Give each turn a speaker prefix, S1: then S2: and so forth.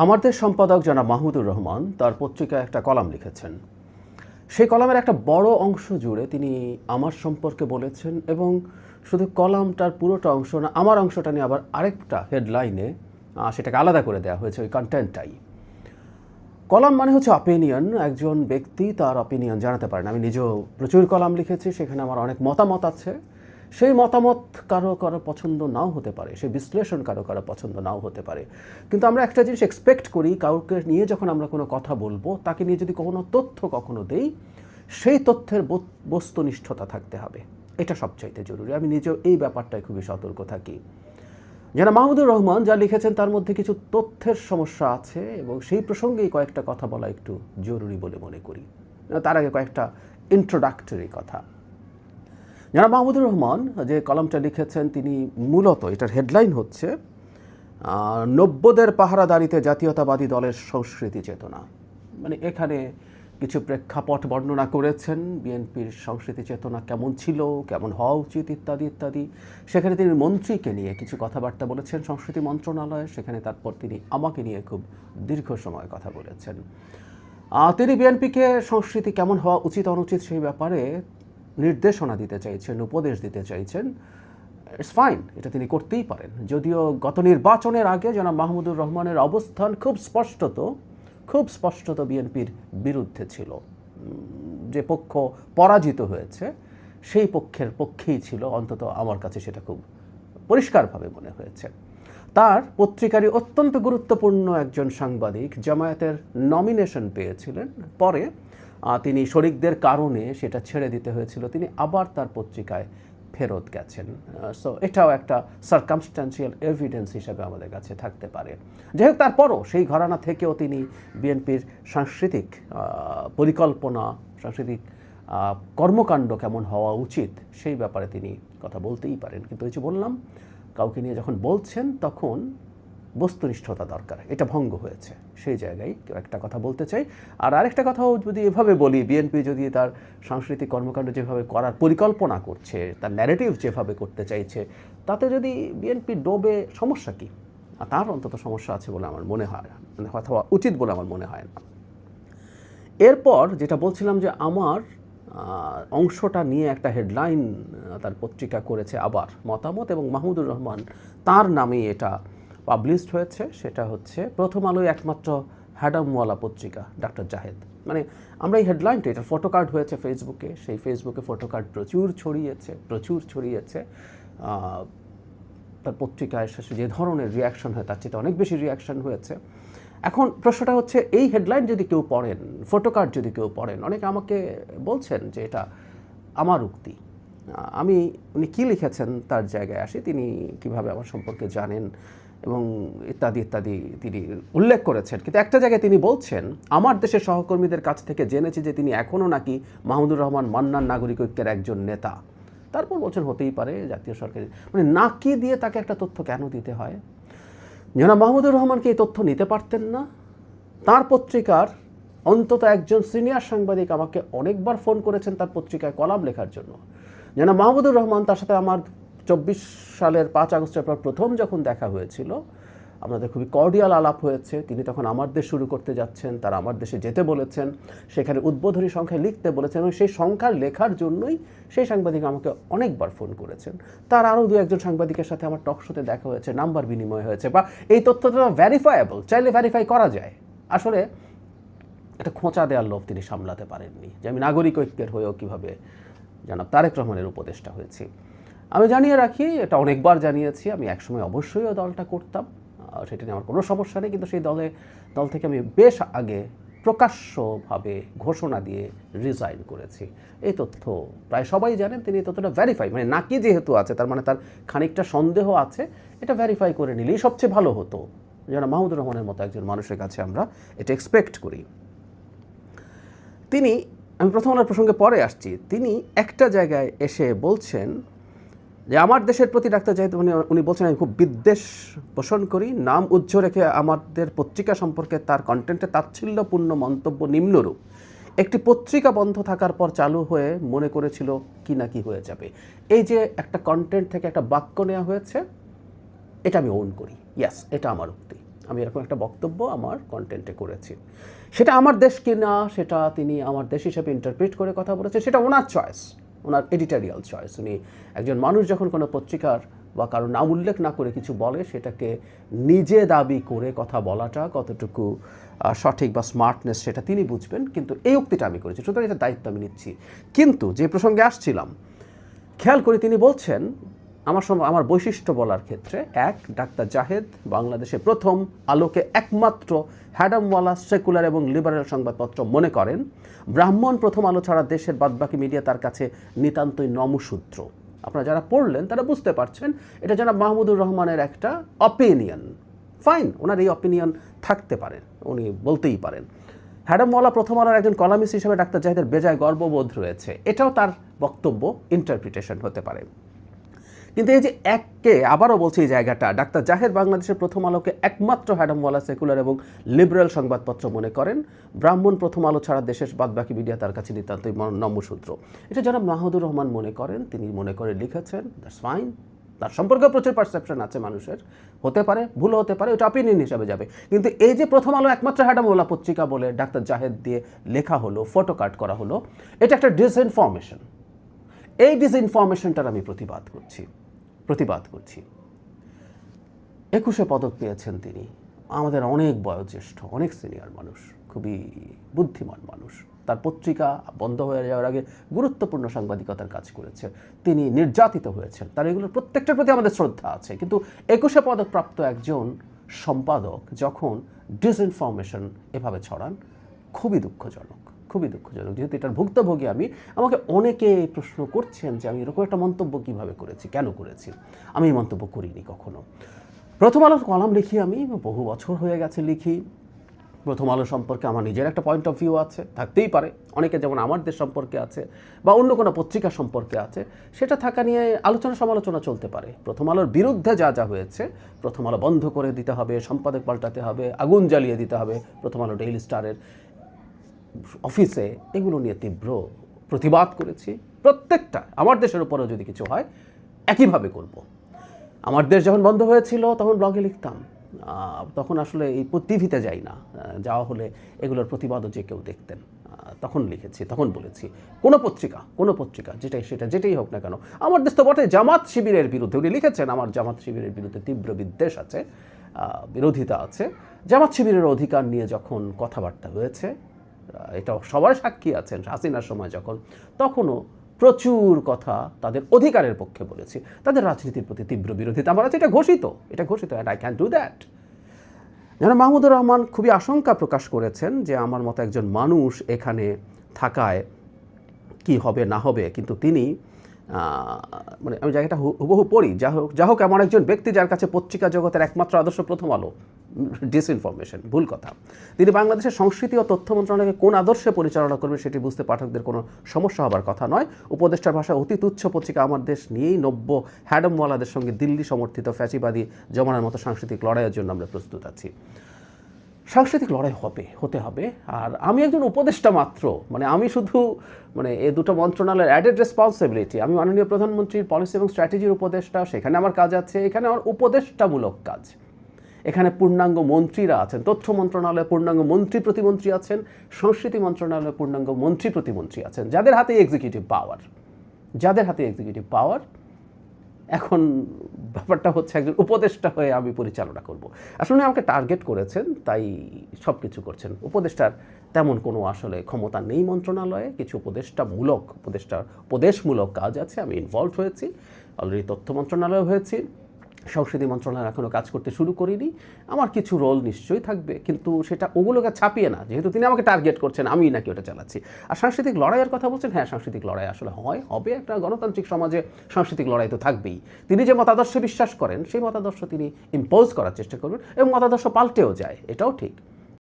S1: আমাদের সম্পাদক জনাব মাহমুদুর রহমান তার পত্রিকায় একটা কলাম লিখেছেন। সেই কলামের একটা বড় অংশ জুড়ে তিনি আমার সম্পর্কে বলেছেন এবং শুধু কলামটার পুরোটা অংশ না, আমার অংশটা নিয়ে আবার আরেকটা হেডলাইনে সেটাকে আলাদা করে দেওয়া হয়েছে ওই কন্টেন্টটাই। কলাম মানে হচ্ছে অপিনিয়ন, একজন ব্যক্তি তার অপিনিয়ন জানাতে পারেন। আমি নিজেও প্রচুর কলাম লিখেছি, সেখানে আমার অনেক মতামত আছে। সেই মতামত কারো কারো পছন্দ নাও হতে পারে, সেই বিশ্লেষণ কারো কারো পছন্দ নাও হতে পারে, কিন্তু আমরা একটা জিনিস এক্সপেক্ট করি, কাউকে নিয়ে যখন আমরা কোনো কথা বলবো, তাকে নিয়ে যদি কোনো তথ্য কখনো দেই, সেই তথ্যের বস্তুনিষ্ঠতা থাকতে হবে। এটা সবচাইতে জরুরি। আমি নিজেও এই ব্যাপারটায় খুবই সতর্ক থাকি। যারা মাহমুদুর রহমান যা লিখেছেন তার মধ্যে কিছু তথ্যের সমস্যা আছে এবং সেই প্রসঙ্গেই কয়েকটা কথা বলা একটু জরুরি বলে মনে করি। তার আগে কয়েকটা ইন্ট্রোডাক্টরি কথা। যারা মাহমুদুর রহমান যে কলামটা লিখেছেন, তিনি মূলত এটার হেডলাইন হচ্ছে 90দের পাহারাদারিতে জাতীয়তাবাদী দলের সংস্কৃতি চেতনা। মানে এখানে কিছু প্রেক্ষাপট বর্ণনা করেছেন, বিএনপির সংস্কৃতি চেতনা কেমন ছিল, কেমন হওয়া উচিত, ইত্যাদি ইত্যাদি। সেখানে তিনি মন্ত্রীকে নিয়ে কিছু কথাবার্তা বলেছেন সংস্কৃতি মন্ত্রণালয়ে, সেখানে তারপর তিনি আমাকে নিয়ে খুব দীর্ঘ সময় কথা বলেছেন। তিনি বিএনপিকে সংস্কৃতি কেমন হওয়া উচিত অনুচিত সেই ব্যাপারে নির্দেশনা দিতে চাইছেন, উপদেশ দিতে চাইছেন। ইটস ফাইন, এটা তিনি করতেই পারেন। যদিও গত নির্বাচনের আগে জনাব মাহমুদুর রহমানের অবস্থান খুব স্পষ্টত বিএনপির বিরুদ্ধে ছিল। যে পক্ষ পরাজিত হয়েছে সেই পক্ষেই ছিল, অন্তত আমার কাছে সেটা খুব পরিষ্কারভাবে মনে হয়েছে। তার পত্রিকারই অত্যন্ত গুরুত্বপূর্ণ একজন সাংবাদিক জামায়াতের নমিনেশন পেয়েছিলেন, পরে তিনি শরিকদের কারণে সেটা ছেড়ে দিতে হয়েছিল, তিনি আবার তার পত্রিকায় ফেরত গেছেন। সো এটাও একটা সার্কামস্ট্যান্সিয়াল এভিডেন্স হিসাবে আমাদের কাছে থাকতে পারে। যাই হোক, তারপরও সেই ঘরানা থেকেও তিনি বিএনপির সাংস্কৃতিক পরিকল্পনা, সাংস্কৃতিক কর্মকাণ্ড কেমন হওয়া উচিত সেই ব্যাপারে তিনি কথা বলতেই পারেন। কিন্তু ওই যে বললাম, কাউকে নিয়ে যখন বলছেন তখন বস্তুনিষ্ঠতা দরকার, এটা ভঙ্গ হয়েছে। সেই জায়গায় কেউ একটা কথা বলতে চাই। আর আরেকটা কথাও যদি এভাবে বলি, বিএনপি যদি তার সাংস্কৃতিক কর্মকাণ্ড যেভাবে করার পরিকল্পনা করছে, তার ন্যারেটিভ যেভাবে করতে চাইছে, তাতে যদি বিএনপি ডোবে, সমস্যা কী? তার অন্তত সমস্যা আছে বলে আমার মনে হয়, মানে কথা উচিত বলে আমার মনে হয় না। এরপর যেটা বলছিলাম যে আমার অংশটা নিয়ে একটা হেডলাইন তার পত্রিকা করেছে আবার মতামত, এবং মাহমুদুর রহমান তার নামেই এটা পাবলিশড হয়েছে। সেটা হচ্ছে প্রথম আলোয় একমাত্র হ্যাডামওয়ালা পত্রিকা ডক্টর জাহেদ। মানে আমরা এই হেডলাইনটা, এটা ফটোকার্ড হয়েছে ফেসবুকে, সেই ফেসবুকে ফটোকার্ড প্রচুর ছড়িয়েছে। তার পত্রিকায় যে ধরনের রিয়াকশন হয় তার চেয়ে অনেক বেশি রিয়াকশন হয়েছে। এখন প্রশ্নটা হচ্ছে, এই হেডলাইন যদি কেউ পড়েন, ফটোকার্ড যদি কেউ পড়েন, অনেকে আমাকে বলছেন যে এটা আমার উক্তি। উনি কী লিখেছেন তার জায়গায় আসি, তিনি কিভাবে আমার সম্পর্কে জানেন এবং ইত্যাদি তিনি উল্লেখ করেছেন। কিন্তু একটা জায়গায় তিনি বলছেন, আমার দেশের সহকর্মীদের কাছ থেকে জেনেছি যে তিনি এখনও নাকি মাহমুদুর রহমান মান্নান নাগরিক ঐক্যের একজন নেতা। তারপর বলছেন হতেই পারে জাতীয় সরকারি, মানে নাকি দিয়ে তাকে একটা তথ্য কেন দিতে হয়? জনাব মাহমুদুর রহমানকে এই তথ্য নিতে পারতেন না? তার পত্রিকার অন্তত একজন সিনিয়র সাংবাদিক আমাকে অনেকবার ফোন করেছেন তার পত্রিকায় কলাম লেখার জন্য। জনাব মাহমুদুর রহমান, তার সাথে আমার 24 সালের 5 আগস্টের পর প্রথম যখন দেখা হয়েছিল, আমাদের খুবই কর্ডিয়াল আলাপ হয়েছে। তিনি তখন আমার দেশ শুরু করতে যাচ্ছেন, তারা আমার দেশে যেতে বলেছেন, সেখানে উদ্বোধনী সংখ্যায় লিখতে বলেছেন, এবং সেই সংখ্যার লেখার জন্যই সেই সাংবাদিক আমাকে অনেকবার ফোন করেছেন। তার আরও 2-1 সাংবাদিকের সাথে আমার টক শোতে দেখা হয়েছে, নাম্বার বিনিময় হয়েছে, বা এই তথ্যটা ভ্যারিফায়েবল, চাইলে ভ্যারিফাই করা যায়। আসলে একটা খোঁচা দেওয়ার লোভ তিনি সামলাতে পারেননি যে আমি নাগরিক ঐক্যের হয়েও কীভাবে জনাব তারেক রহমানের উপদেষ্টা হয়েছি। আমি জানিয়ে রাখি, এটা অনেকবার জানিয়েছি, আমি একসময় অবশ্যই ওই দলটা করতাম, সেটা নিয়ে আমার কোনো সমস্যা নেই। কিন্তু সেই দল থেকে আমি বেশ আগে প্রকাশ্যভাবে ঘোষণা দিয়ে রিজাইন করেছি। এই তথ্য প্রায় সবাই জানেন। তিনি এই তথ্যটা ভ্যারিফাই, মানে নাকি যেহেতু আছে, তার মানে তার খানিকটা সন্দেহ আছে, এটা ভ্যারিফাই করে নিলেই সবচেয়ে ভালো হতো। যেন মাহমুদুর রহমানের মতো একজন মানুষের কাছে আমরা এটা এক্সপেক্ট করি। আমি প্রথম আলোর প্রসঙ্গে পরে আসছি, তিনি একটা জায়গায় এসে বলছেন যে আমার দেশের প্রতি ডাক্তার জাহিদ, উনি বলছেন আমি খুব বিদ্বেষ পোষণ করি, নাম উজ্জ্ব রেখে আমাদের পত্রিকা সম্পর্কে তার কন্টেন্টে তাচ্ছিল্যপূর্ণ মন্তব্য নিম্নরূপ: একটি পত্রিকা বন্ধ থাকার পর চালু হয়ে মনে করেছিল কি না কি হয়ে যাবে। এই যে একটা কন্টেন্ট থেকে একটা বাক্য নেওয়া হয়েছে, এটা আমি ওন করি, ইয়াস, এটা আমার উক্তি। আমি এরকম একটা বক্তব্য আমার কন্টেন্টে করেছি। সেটা আমার দেশ কিনা, সেটা তিনি আমার দেশ হিসেবে ইন্টারপ্রিট করে কথা বলেছেন, সেটা ওনার চয়েস, ওনার এডিটোরিয়াল চয়েস। উনি একজন মানুষ যখন কোনো পত্রিকার বা কারো নাম উল্লেখ না করে কিছু বলে, সেটাকে নিজে দাবি করে কথা বলাটা কতটুকু সঠিক বা স্মার্টনেস সেটা তিনি বুঝবেন, কিন্তু এই উক্তিটা আমি করেছি, সুতরাং এটা দায়িত্ব আমি নিচ্ছি। কিন্তু যে প্রসঙ্গে আসছিলাম, খেয়াল করে তিনি বলছেন আমার বৈশিষ্ট্য বলার ক্ষেত্রে, এক, ডাক্তার জাহেদ বাংলাদেশে প্রথম আলোকে একমাত্র হ্যাডামওয়ালা সেকুলার এবং লিবারেল সংবাদপত্র মনে করেন। ব্রাহ্মণ প্রথম আলো ছাড়া দেশের বাদবাকি মিডিয়া তার কাছে নিতান্তই নমসূত্র। আপনারা যারা পড়লেন তারা বুঝতে পারছেন এটা জনাব মাহমুদুর রহমানের একটা অপিনিয়ন। ফাইন, ওনার এই অপিনিয়ন থাকতে পারে, উনি বলতেই পারেন। হ্যাডামওয়ালা প্রথম আলোর একজন কলামিস্ট হিসেবে ডাক্তার জাহেদের বেজায় গর্ববোধ রয়েছে, এটাও তার বক্তব্য, ইন্টারপ্রিটেশন হতে পারে। কিন্তু এই যে এককে, আবারও বলছি এই জায়গাটা, ডাক্তার জাহেদ বাংলাদেশের প্রথম আলোকে একমাত্র হ্যাডামওয়ালা সেকুলার এবং লিবারেল সংবাদপত্র মনে করেন। ব্রাহ্মণ প্রথম আলো ছাড়া দেশের বাদবাকি মিডিয়া তার কাছে নিতান্তই নমসূত্র। এটা জনাব মাহমুদুর রহমান মনে করেন, তিনি মনে করে লিখেছেন, দ্যাটস ফাইন। তার সম্পর্কে প্রচুর পারসেপশন আছে মানুষের, হতে পারে, ভুল হতে পারে, ওটা অপিনিয়ন হিসাবে যাবে। কিন্তু এই যে প্রথম আলো একমাত্র হ্যাডামওয়ালা পত্রিকা বলে ডাক্তার জাহেদ দিয়ে লেখা হলো, ফটো কাট করা হলো, এটা একটা ডিসইনফরমেশন। এই ডিসইনফরমেশনটার আমি প্রতিবাদ করছি। 21 পদক পেয়েছেন তিনি, আমাদের অনেক বয়োজ্যেষ্ঠ, অনেক সিনিয়র মানুষ, খুবই বুদ্ধিমান মানুষ। তার পত্রিকা বন্ধ হয়ে যাওয়ার আগে গুরুত্বপূর্ণ সাংবাদিকতার কাজ করেছে, তিনি নির্যাতিত হয়েছেন, তার এগুলোর প্রত্যেকটার প্রতি আমাদের শ্রদ্ধা আছে। কিন্তু 21 পদকপ্রাপ্ত একজন সম্পাদক যখন ডিসইনফরমেশন এভাবে ছড়ান, খুবই দুঃখজনক। যেহেতু এটার ভুক্তভোগী আমি, আমাকে অনেকে প্রশ্ন করছেন যে আমি এরকম একটা মন্তব্য কীভাবে করেছি, কেন করেছি। আমি এই মন্তব্য করিনি কখনো। প্রথম আলোর কলাম লিখি, আমি বহু বছর হয়ে গেছে লিখি। প্রথম আলো সম্পর্কে আমার নিজের একটা পয়েন্ট অফ ভিউ আছে, থাকতেই পারে, অনেকে যেমন আমার দেশ সম্পর্কে আছে বা অন্য কোনো পত্রিকা সম্পর্কে আছে, সেটা থাকা নিয়ে আলোচনা সমালোচনা চলতে পারে। প্রথম আলোর বিরুদ্ধে যা যা হয়েছে, প্রথম আলো বন্ধ করে দিতে হবে, সম্পাদক পাল্টাতে হবে, আগুন জ্বালিয়ে দিতে হবে প্রথম আলো ডেইলি স্টারের অফিসে, এগুলো নিয়ে তীব্র প্রতিবাদ করেছি। প্রত্যেকটা, আমার দেশের উপরেও যদি কিছু হয় একইভাবে করব। আমার দেশ যখন বন্ধ হয়েছিল তখন ব্লগে লিখতাম, তখন আসলে এই টিভিতে যাই না, যাওয়া হলে এগুলোর প্রতিবাদও যে কেউ দেখতেন, তখন লিখেছি, তখন বলেছি কোনো পত্রিকা যেটাই হোক না কেন, আমার দেশ তো বটে জামাত শিবিরের বিরুদ্ধে, উনি লিখেছেন আমার জামাত শিবিরের বিরুদ্ধে তীব্র বিদ্বেষ আছে, বিরোধিতা আছে। জামাত শিবিরের অধিকার নিয়ে যখন কথাবার্তা হয়েছে, এটা সবার সাক্ষী আছেন, হাসিনার সময় তখনও প্রচুর কথা তাদের অধিকারের পক্ষে বলেছি, তাদের রাজনীতির প্রতি তীব্র বিরোধিতা আমার আছে, এটা ঘোষিত, and I can do that. যেন মাহমুদুর রহমান খুবই আশঙ্কা প্রকাশ করেছেন যে আমার মতো একজন মানুষ এখানে থাকায় কি হবে না হবে, কিন্তু তিনি মানে আমি জায়গাটা হুবহু পড়ি, যা হোক এমন একজন ব্যক্তি যার কাছে পত্রিকা জগতের একমাত্র আদর্শ প্রথম আলো ডিসইনফরমেশন, ভুল কথা। তিনি বাংলাদেশের সংস্কৃতি ও তথ্য মন্ত্রণালয়কে কোন আদর্শে পরিচালনা করবে সেটি বুঝতে পাঠকদের কোনো সমস্যা হবার কথা নয়। উপদেষ্টার ভাষা অতি তুচ্ছ পত্রিকা আমার দেশ নিয়েই নব্য হ্যাডামওয়ালাদের সঙ্গে দিল্লি সমর্থিত ফ্যাসিবাদী জমানার মতো সাংস্কৃতিক লড়াইয়ের জন্য আমরা প্রস্তুত আছি। সাংস্কৃতিক লড়াই হতে হবে। আর আমি একজন উপদেষ্টা মাত্র, মানে আমি শুধু এই দুটো মন্ত্রণালয়ের অ্যাডেড রেসপন্সিবিলিটি, আমি মাননীয় প্রধানমন্ত্রীর পলিসি এবং স্ট্র্যাটেজির উপদেষ্টা, সেখানে আমার কাজ আছে, এখানে আমার উপদেষ্টামূলক কাজ। এখানে পূর্ণাঙ্গ মন্ত্রীরা আছেন, তথ্য মন্ত্রণালয়ে পূর্ণাঙ্গ মন্ত্রী প্রতিমন্ত্রী আছেন, সংস্কৃতি মন্ত্রণালয়ে পূর্ণাঙ্গ মন্ত্রী প্রতিমন্ত্রী আছেন, যাদের হাতে এক্সিকিউটিভ পাওয়ার। এখন ব্যাপারটা হচ্ছে একজন উপদেষ্টা হয়ে আমি পরিচালনা করব। আসলে আমাকে টার্গেট করেছেন, তাই সব কিছু করছেন। উপদেষ্টার তেমন কোনো আসলে ক্ষমতা নেই মন্ত্রণালয়ে, কিছু উপদেশমূলক কাজ আছে, আমি ইনভলভ হয়েছি, অলরেডি তথ্য মন্ত্রণালয়ে হয়েছি, সংস্কৃতি মন্ত্রণালয় এখনও কাজ করতে শুরু করিনি। আমার কিছু রোল নিশ্চয়ই থাকবে, কিন্তু সেটা ওগুলোকে ছাপিয়ে না, যেহেতু তিনি আমাকে টার্গেট করছেন, আমি নাকি ওটা চালাচ্ছি। আর সাংস্কৃতিক লড়াইয়ের কথা বলছেন, হ্যাঁ সাংস্কৃতিক লড়াই আসলে হবে, একটা গণতান্ত্রিক সমাজে সাংস্কৃতিক লড়াই তো থাকবেই। তিনি যে মতাদর্শে বিশ্বাস করেন সেই মতাদর্শ তিনি ইম্পোজ করার চেষ্টা করবেন, এবং মতাদর্শ পাল্টেও যায়, এটাও ঠিক।